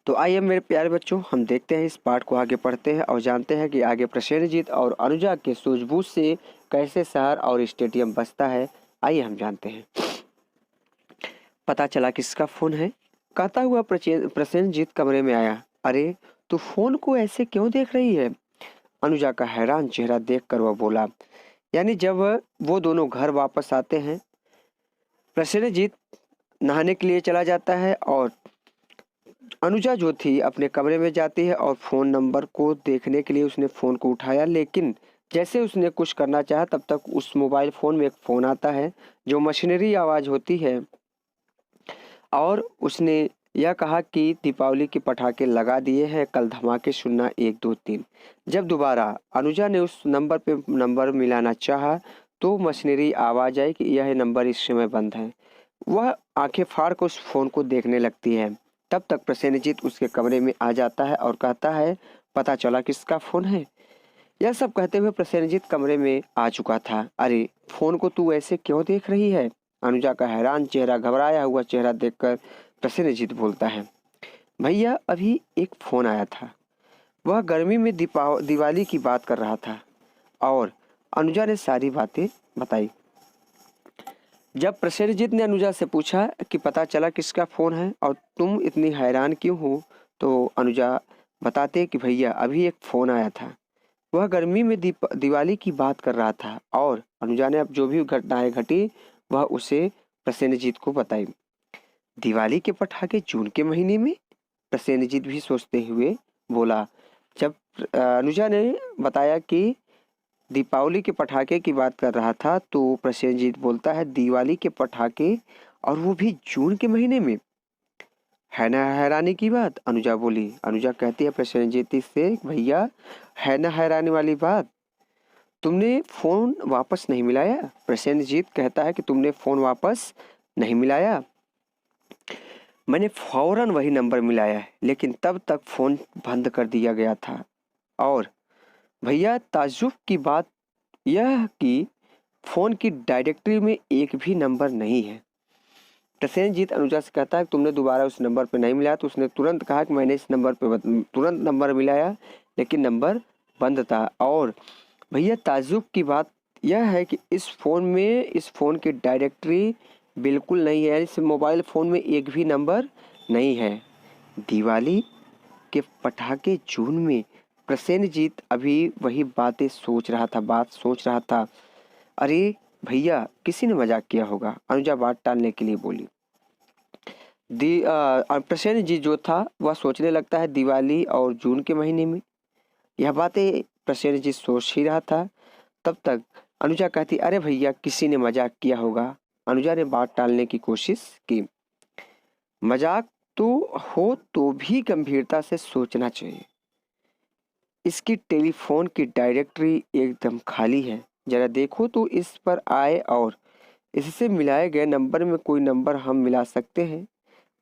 तो आइए मेरे प्यारे बच्चों, हम देखते हैं इस पाठ को, आगे पढ़ते हैं और जानते हैं कि आगे प्रसेनजीत और अनुजा के सूझबूझ से कैसे शहर और स्टेडियम बसता है। आइए हम जानते हैं। पता चला किसका फोन है। कहता हुआ प्रसेनजीत कमरे में आया। अरे, तू फोन को ऐसे क्यों देख रही है? अनुजा का हैरान चेहरा देखकर वह बोला। यानी जब वो दोनों घर वापस आते हैं, प्रसेनजीत नहाने के लिए चला जाता है और अनुजा जो थी अपने कमरे में जाती है और फोन नंबर को देखने के लिए उसने फोन को उठाया, लेकिन जैसे उसने कुछ करना चाहा तब तक उस मोबाइल फोन में एक फोन आता है जो मशीनरी आवाज होती है और उसने यह कहा कि दीपावली के पटाखे लगा दिए हैं, कल धमाके सुनना 1 2 3। जब दोबारा अनुजा ने उस नंबर पे नंबर मिलाना चाहा तो मशीनरी आवाज आई कि यह नंबर इस समय बंद है। वह आंखें फाड़ कर उस फोन को देखने लगती है। तब तक प्रसेनजीत उसके कमरे में आ जाता है और कहता है, पता चला किसका फोन है? यह सब कहते हुए प्रसेनजीत कमरे में आ चुका था। अरे, फोन को तू ऐसे क्यों देख रही है? अनुजा का हैरान चेहरा, घबराया हुआ चेहरा देखकर प्रसेनजीत बोलता है, भैया अभी एक फोन आया था। वह गर्मी में दिवाली की बात कर रहा था और अनुजा ने सारी बातें बताई। जब प्रसेनजीत ने अनुजा से पूछा कि पता चला किसका फोन है और तुम इतनी हैरान क्यों हो, तो अनुजा बताते कि भैया अभी एक फोन आया था। वह गर्मी में दिवाली की बात कर रहा था और अनुजा ने अब जो भी घटनाएं घटी वह उसे प्रसेनजीत को बताई। दिवाली के पटाखे जून के महीने में? प्रसेनजीत भी सोचते हुए बोला। जब अनुजा ने बताया कि दीपावली के पटाखे की बात कर रहा था तो प्रसेनजीत बोलता है, दिवाली के पटाखे और वो भी जून के महीने में? है ना हैरानी की बात? अनुजा बोली। अनुजा कहती है प्रसेनजीत से, भैया है ना हैरानी वाली बात? तुमने फोन वापस नहीं मिलाया? प्रसेनजीत कहता है कि तुमने फोन वापस नहीं मिलाया? मैंने फौरन वही नंबर मिलाया है, लेकिन तब तक फोन बंद कर दिया गया था। और भैया ताज्जुब की बात यह कि फोन की डायरेक्टरी में एक भी नंबर नहीं है। प्रसेनजीत अनुजा से कहता है कि तुमने दोबारा उस नंबर पर नहीं मिलाया, तो उसने तुरंत कहा कि मैंने इस नंबर पे तुरंत नंबर मिलाया, लेकिन नंबर बंद था। और भैया ताज्जुब की बात यह है कि इस फोन की डायरेक्टरी बिल्कुल नहीं है, इस मोबाइल फ़ोन में एक भी नंबर नहीं है। दिवाली के पटाखे जून में? प्रसेनजीत अभी वही बात सोच रहा था। अरे भैया, किसी ने मजाक किया होगा, अनुजा बात टालने के लिए बोली। प्रसेनजीत जो था वह सोचने लगता है दिवाली और जून के महीने में। यह बातें प्रसेनजीत सोच ही रहा था। तब तक अनुजा कहती, अरे भैया किसी ने मजाक किया होगा। अनुजा ने बात टालने की कोशिश की। मजाक तो हो तो भी गंभीरता से सोचना चाहिए। इसकी टेलीफोन की डायरेक्टरी एकदम खाली है, जरा देखो तो इस पर आए और इससे मिलाए गए नंबर में कोई नंबर हम मिला सकते हैं,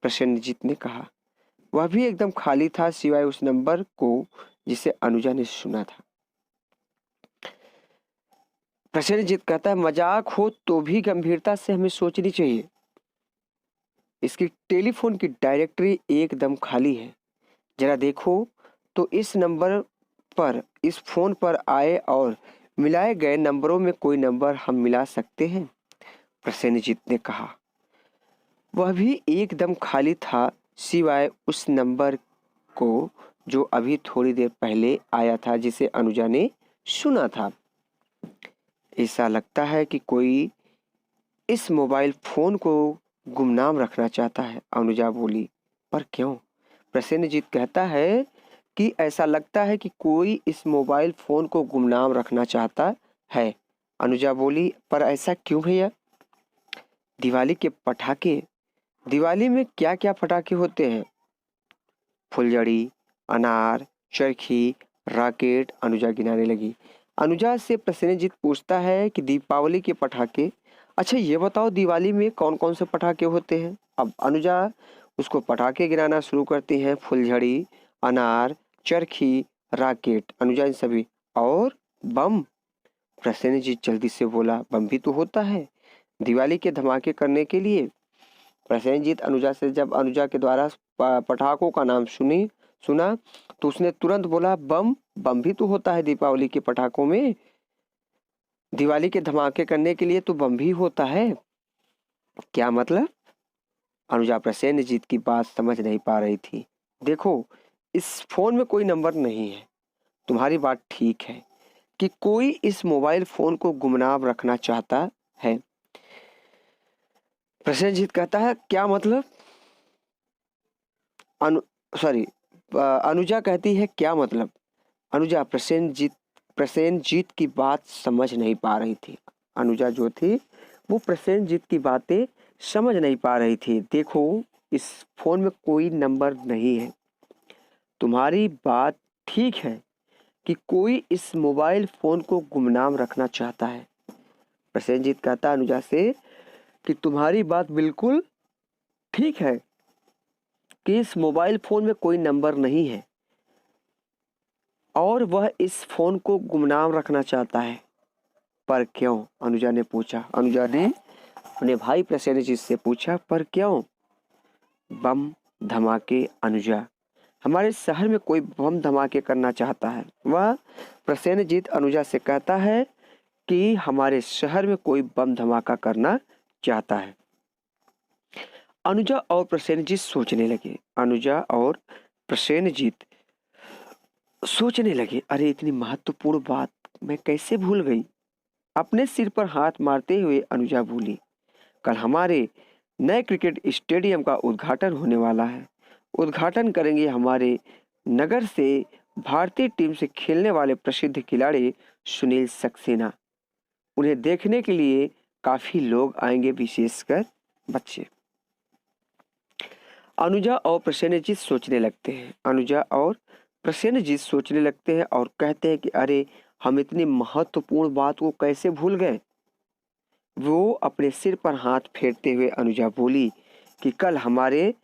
प्रसेनजीत ने कहा। वह भी एकदम खाली था सिवाय उस नंबर को जिसे अनुजा ने सुना था। प्रसेनजीत कहता है, मजाक हो तो भी गंभीरता से हमें सोचनी चाहिए। इसकी टेलीफोन की डायरेक्टरी एकदम खाली है, जरा देखो तो इस फोन पर आए और मिलाए गए नंबरों में कोई नंबर हम मिला सकते हैं, प्रसेनजीत ने कहा। वह भी एकदम खाली था सिवाय उस नंबर को जो अभी थोड़ी देर पहले आया था, जिसे अनुजा ने सुना था। ऐसा लगता है कि कोई इस मोबाइल फोन को गुमनाम रखना चाहता है, अनुजा बोली। पर क्यों? प्रसेनजीत कहता है कि ऐसा लगता है कि कोई इस मोबाइल फोन को गुमनाम रखना चाहता है। अनुजा बोली, पर ऐसा क्यों भैया? दिवाली के पटाखे? दिवाली में क्या क्या पटाखे होते हैं? फुलझड़ी, अनार, चरखी, रॉकेट, अनुजा गिनाने लगी। अनुजा से प्रसेनजीत पूछता है कि दीपावली के पटाखे? अच्छा ये बताओ दिवाली में कौन कौन से पटाखे होते हैं? अब अनुजा उसको पटाखे गिनाना शुरू करती हैं। फुलझड़ी, अनार, चरखी, रॉकेट, अनुजा इन सभी, और बम। प्रसेनजीत जल्दी से बोला, बम भी तो होता है दिवाली के धमाके करने के लिए। प्रसेनजीत अनुजा से जब अनुजा के द्वारा पटाखों का नाम सुना तो उसने तुरंत बोला, बम बम भी तो होता है दीपावली के पटाखों में, दिवाली के धमाके करने के लिए तो बम भी होता है। क्या मतलब? अनुजा प्रसेनजीत की बात समझ नहीं पा रही थी। देखो, इस फोन में कोई नंबर नहीं है। तुम्हारी बात ठीक है कि कोई इस मोबाइल फोन को गुमनाम रखना चाहता है। प्रसेनजीत कहता है, क्या मतलब? अनुजा कहती है, क्या मतलब? अनुजा प्रसेनजीत की बात समझ नहीं पा रही थी। अनुजा जो थी वो प्रसेनजीत की बातें समझ नहीं पा रही थी। देखो, इस फोन में कोई नंबर नहीं है। तुम्हारी बात ठीक है कि कोई इस मोबाइल फोन को गुमनाम रखना चाहता है। प्रसेनजीत कहता अनुजा से कि तुम्हारी बात बिल्कुल ठीक है कि इस मोबाइल फोन में कोई नंबर नहीं है और वह इस फोन को गुमनाम रखना चाहता है। पर क्यों? अनुजा ने पूछा। अनुजा ने अपने भाई प्रसेनजीत से पूछा, पर क्यों? बम धमाके। अनुजा, हमारे शहर में कोई बम धमाके करना चाहता है। वह प्रसेनजीत अनुजा से कहता है कि हमारे शहर में कोई बम धमाका करना चाहता है। अनुजा और प्रसेनजीत सोचने लगे। अनुजा और प्रसेनजीत सोचने लगे, अरे इतनी महत्वपूर्ण बात मैं कैसे भूल गई। अपने सिर पर हाथ मारते हुए अनुजा बोली, कल हमारे नए क्रिकेट स्टेडियम का उद्घाटन होने वाला है। उद्घाटन करेंगे हमारे नगर से भारतीय टीम से खेलने वाले प्रसिद्ध खिलाड़ी सुनील सक्सेना। उन्हें देखने के लिए काफी लोग आएंगे, विशेषकर बच्चे। अनुजा और प्रसेनजीत सोचने लगते हैं। अनुजा और प्रसेनजीत सोचने लगते हैं और कहते हैं कि अरे हम इतनी महत्वपूर्ण बात को कैसे भूल गए। वो अपने सिर पर हाथ फेरते हुए अनुजा बोली कि कल हमारे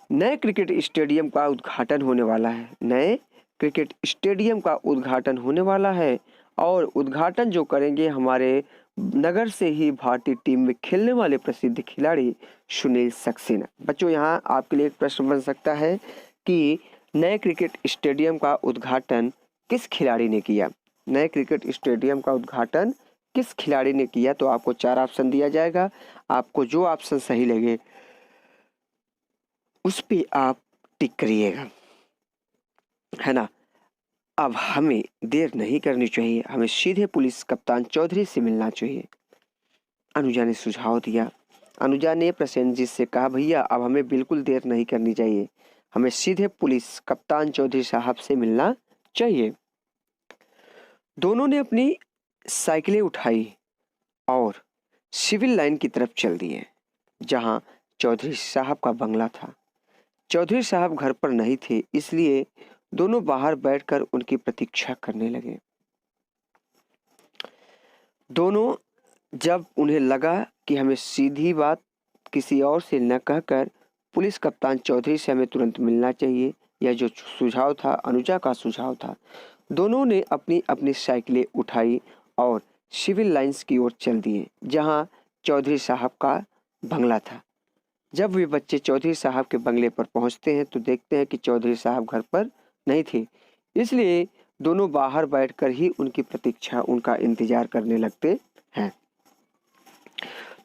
नए क्रिकेट स्टेडियम का उद्घाटन होने वाला है। नए क्रिकेट स्टेडियम का उद्घाटन होने वाला है और उद्घाटन जो करेंगे हमारे नगर से ही भारतीय टीम में खेलने वाले प्रसिद्ध खिलाड़ी सुनील सक्सेना। बच्चों, यहाँ आपके लिए एक प्रश्न बन सकता है कि नए क्रिकेट स्टेडियम का उद्घाटन किस खिलाड़ी ने किया? नए क्रिकेट स्टेडियम का उद्घाटन किस खिलाड़ी ने किया? तो आपको 4 ऑप्शन दिया जाएगा। आपको जो ऑप्शन सही लगे उस पे आप टिक करिएगा, है ना। अब हमें देर नहीं करनी चाहिए, हमें सीधे पुलिस कप्तान चौधरी से मिलना चाहिए। अनुजा ने सुझाव दिया। अनुजा ने प्रसेनजीत से कहा, भैया अब हमें बिल्कुल देर नहीं करनी चाहिए, हमें सीधे पुलिस कप्तान चौधरी साहब से मिलना चाहिए। दोनों ने अपनी साइकिलें उठाई और सिविल लाइन की तरफ चल दिए, जहां चौधरी साहब का बंगला था। चौधरी साहब घर पर नहीं थे, इसलिए दोनों बाहर बैठकर उनकी प्रतीक्षा करने लगे। दोनों, जब उन्हें लगा कि हमें सीधी बात किसी और से न कहकर पुलिस कप्तान चौधरी से हमें तुरंत मिलना चाहिए, यह जो सुझाव था अनुजा का सुझाव था, दोनों ने अपनी अपनी साइकिलें उठाई और सिविल लाइंस की ओर चल दिए, जहां चौधरी साहब का बंगला था। जब वे बच्चे चौधरी साहब के बंगले पर पहुंचते हैं तो देखते हैं कि चौधरी साहब घर पर नहीं थे, इसलिए दोनों बाहर बैठकर ही उनकी प्रतीक्षा, उनका इंतजार करने लगते हैं।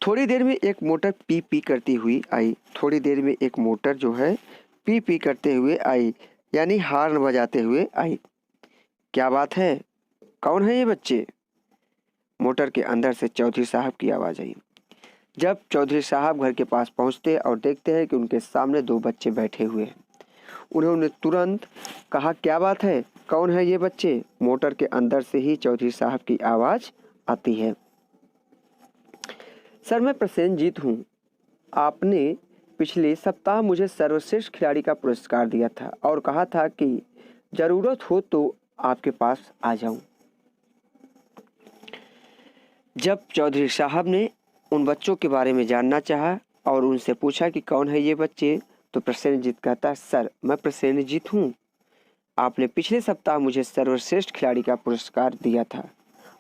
थोड़ी देर में एक मोटर पी पी करती हुई आई। थोड़ी देर में एक मोटर जो है पी पी करते हुए आई, यानी हॉर्न बजाते हुए आई। क्या बात है? कौन है ये बच्चे? मोटर के अंदर से चौधरी साहब की आवाज आई। जब चौधरी साहब घर के पास पहुंचते और देखते हैं कि उनके सामने 2 बच्चे बैठे हुए हैं, उन्होंने तुरंत कहा, क्या बात है? कौन है ये बच्चे? मोटर के अंदर से ही चौधरी साहब की आवाज आती है। सर, मैं प्रसेनजीत हूँ। आपने पिछले सप्ताह मुझे सर्वश्रेष्ठ खिलाड़ी का पुरस्कार दिया था और कहा था कि जरूरत हो तो आपके पास आ जाऊं। जब चौधरी साहब ने उन बच्चों के बारे में जानना चाहा और उनसे पूछा कि कौन है ये बच्चे, तो प्रसेनजीत कहता, सर मैं प्रसेनजीत हूँ, आपने पिछले सप्ताह मुझे सर्वश्रेष्ठ खिलाड़ी का पुरस्कार दिया था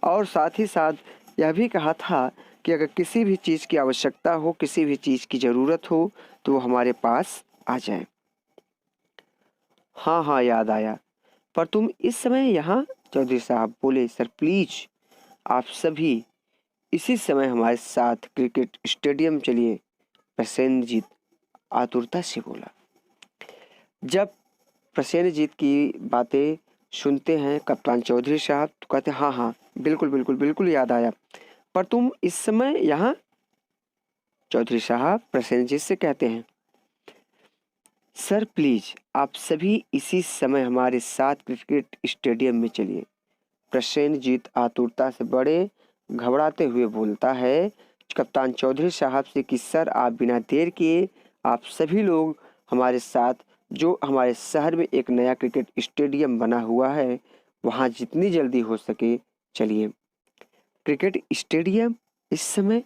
और साथ ही साथ यह भी कहा था कि अगर किसी भी चीज़ की आवश्यकता हो, किसी भी चीज़ की ज़रूरत हो तो वो हमारे पास आ जाए। हाँ हाँ, याद आया। पर तुम इस समय यहाँ? चौधरी साहब बोले, सर प्लीज आप सभी इसी समय हमारे साथ क्रिकेट स्टेडियम चलिए। प्रसेनजीत आतुरता से बोला। जब प्रसेनजीत की बातें सुनते हैं कप्तान चौधरी साहब तो कहते हैं, हाँ हाँ बिल्कुल बिल्कुल बिल्कुल याद आया। पर तुम इस समय यहाँ? चौधरी साहब प्रसेनजीत से कहते हैं, सर प्लीज आप सभी इसी समय हमारे साथ क्रिकेट स्टेडियम में चलिए। प्रसेनजीत आतुरता से बड़े घबराते हुए बोलता है कप्तान चौधरी साहब से कि सर आप बिना देर किए आप सभी लोग हमारे साथ, जो हमारे शहर में एक नया क्रिकेट स्टेडियम बना हुआ है, वहाँ जितनी जल्दी हो सके चलिए। क्रिकेट स्टेडियम इस समय?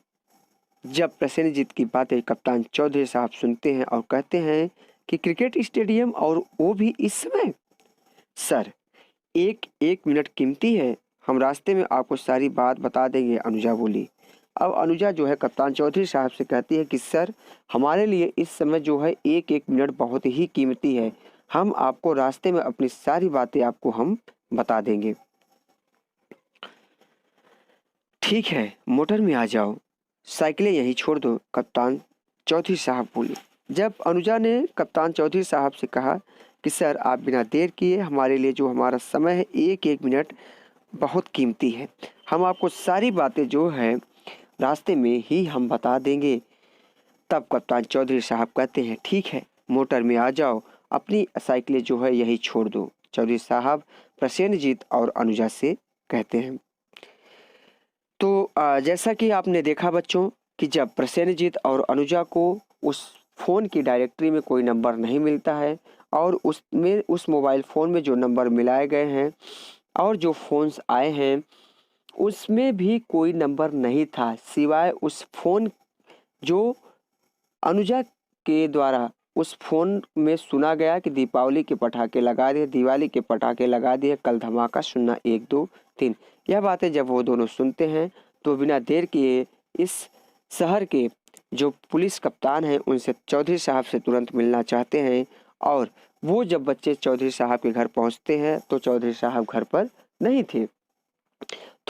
जब प्रसेनजीत की बातें कप्तान चौधरी साहब सुनते हैं और कहते हैं कि क्रिकेट स्टेडियम और वो भी इस समय? सर एक एक मिनट कीमती है, हम रास्ते में आपको सारी बात बता देंगे, अनुजा बोली। अब अनुजा जो है कप्तान चौधरी साहब से कहती है कि सर हमारे लिए इस समय जो है एक एक मिनट बहुत ही कीमती है, हम आपको रास्ते में अपनी सारी बातें आपको हम बता देंगे। ठीक है, मोटर में आ जाओ, साइकिलें यहीं छोड़ दो, कप्तान चौधरी साहब बोले। जब अनुजा ने कप्तान चौधरी साहब से कहा कि सर आप बिना देर किए हमारे लिए जो हमारा समय है एक एक मिनट बहुत कीमती है, हम आपको सारी बातें जो है रास्ते में ही हम बता देंगे। तब कप्तान चौधरी साहब कहते हैं, ठीक है मोटर में आ जाओ, अपनी साइकिलें जो है यही छोड़ दो। चौधरी साहब प्रसेनजीत और अनुजा से कहते हैं। तो जैसा कि आपने देखा बच्चों कि जब प्रसेनजीत और अनुजा को उस फ़ोन की डायरेक्टरी में कोई नंबर नहीं मिलता है और उसमें उस मोबाइल फ़ोन में जो नंबर मिलाए गए हैं और जो फ़ोन्स आए हैं उसमें भी कोई नंबर नहीं था सिवाय उस फ़ोन जो अनुजा के द्वारा उस फ़ोन में सुना गया कि दीपावली के पटाखे लगा दिए, दिवाली के पटाखे लगा दिए, कल धमाका सुनना 1 2 3। यह बातें जब वो दोनों सुनते हैं तो बिना देर किए इस शहर के जो पुलिस कप्तान हैं उनसे चौधरी साहब से तुरंत मिलना चाहते हैं। और वो जब बच्चे चौधरी साहब के घर पहुंचते हैं तो चौधरी साहब घर पर नहीं थे।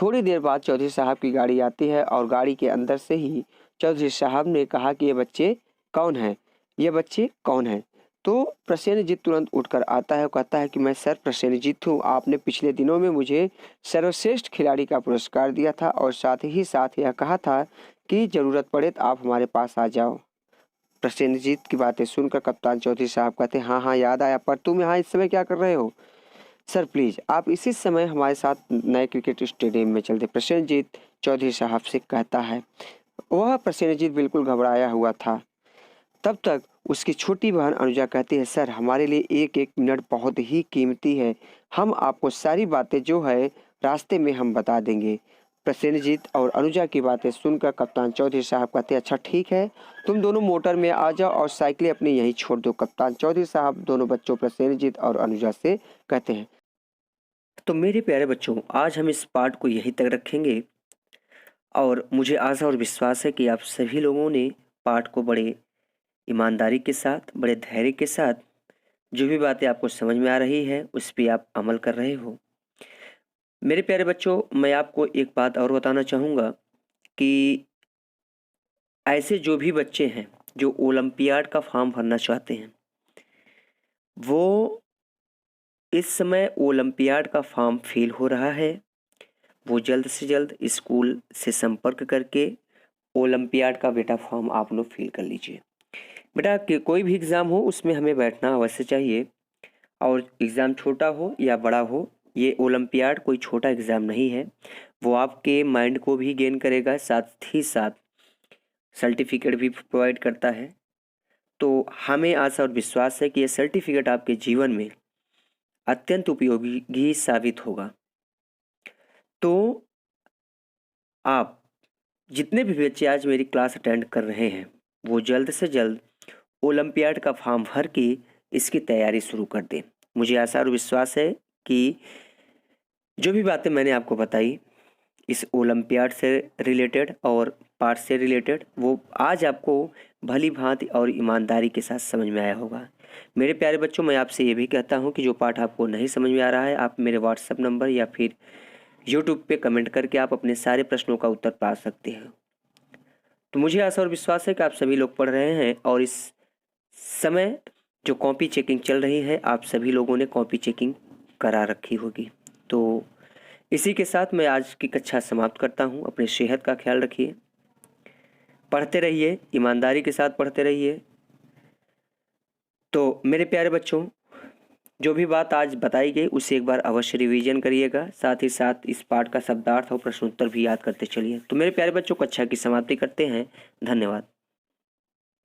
थोड़ी देर बाद चौधरी साहब की गाड़ी आती है और गाड़ी के अंदर से ही चौधरी साहब ने कहा कि ये बच्चे कौन हैं, ये बच्चे कौन हैं? तो प्रसेनजीत तुरंत उठकर आता है और कहता है कि मैं सर प्रसेनजीत हूँ, आपने पिछले दिनों में मुझे सर्वश्रेष्ठ खिलाड़ी का पुरस्कार दिया था और साथ यह कहा था कि ज़रूरत पड़े तो आप हमारे पास आ जाओ। प्रसेनजीत की बातें सुनकर कप्तान चौधरी साहब कहते हैं, हाँ हाँ याद आया, पर तुम यहाँ इस समय क्या कर रहे हो? सर प्लीज़ आप इसी समय हमारे साथ नए क्रिकेट स्टेडियम में चलते, प्रसेनजीत चौधरी साहब से कहता है। वह प्रसेनजीत बिल्कुल घबराया हुआ था। तब तक उसकी छोटी बहन अनुजा कहती है, सर हमारे लिए एक एक मिनट बहुत ही कीमती है, हम आपको सारी बातें जो है रास्ते में हम बता देंगे। प्रसेनजीत और अनुजा की बातें सुनकर कप्तान चौधरी साहब कहते हैं, अच्छा ठीक है, तुम दोनों मोटर में आ जाओ और साइकिलें अपनी यहीं छोड़ दो। कप्तान चौधरी साहब दोनों बच्चों प्रसेनजीत और अनुजा से कहते हैं। तो मेरे प्यारे बच्चों, आज हम इस पाठ को यहीं तक रखेंगे और मुझे आशा और विश्वास है कि आप सभी लोगों ने पाठ को बड़े ईमानदारी के साथ, बड़े धैर्य के साथ, जो भी बातें आपको समझ में आ रही है उस पे आप अमल कर रहे हो। मेरे प्यारे बच्चों, मैं आपको एक बात और बताना चाहूँगा कि ऐसे जो भी बच्चे हैं जो ओलंपियाड का फॉर्म भरना चाहते हैं, वो इस समय ओलंपियाड का फॉर्म फिल हो रहा है, वो जल्द से जल्द स्कूल से संपर्क करके ओलंपियाड का बेटा फॉर्म आप लोग फिल कर लीजिए। बेटा कि कोई भी एग्ज़ाम हो उसमें हमें बैठना अवश्य चाहिए, और एग्ज़ाम छोटा हो या बड़ा हो, ये ओलंपियाड कोई छोटा एग्ज़ाम नहीं है। वो आपके माइंड को भी गेन करेगा, साथ ही साथ सर्टिफिकेट भी प्रोवाइड करता है। तो हमें आशा और विश्वास है कि ये सर्टिफिकेट आपके जीवन में अत्यंत उपयोगी साबित होगा। तो आप जितने भी बच्चे आज मेरी क्लास अटेंड कर रहे हैं वो जल्द से जल्द ओलंपियाड का फॉर्म भर के इसकी तैयारी शुरू कर दें। मुझे आशा और विश्वास है कि जो भी बातें मैंने आपको बताई इस ओलंपियाड से रिलेटेड और पाठ से रिलेटेड, वो आज आपको भली भांति और ईमानदारी के साथ समझ में आया होगा। मेरे प्यारे बच्चों, मैं आपसे ये भी कहता हूँ कि जो पाठ आपको नहीं समझ में आ रहा है, आप मेरे व्हाट्सएप नंबर या फिर यूट्यूब पे कमेंट करके आप अपने सारे प्रश्नों का उत्तर पा सकते हैं। तो मुझे आशा और विश्वास है कि आप सभी लोग पढ़ रहे हैं और इस समय जो कॉपी चेकिंग चल रही है, आप सभी लोगों ने कॉपी चेकिंग करा रखी होगी। तो इसी के साथ मैं आज की कक्षा समाप्त करता हूँ। अपनी सेहत का ख्याल रखिए, पढ़ते रहिए, ईमानदारी के साथ पढ़ते रहिए। तो मेरे प्यारे बच्चों, जो भी बात आज बताई गई उसे एक बार अवश्य रिवीजन करिएगा, साथ ही साथ इस पाठ का शब्दार्थ और प्रश्नोत्तर भी याद करते चलिए। तो मेरे प्यारे बच्चों, कक्षा की समाप्ति करते हैं। धन्यवाद।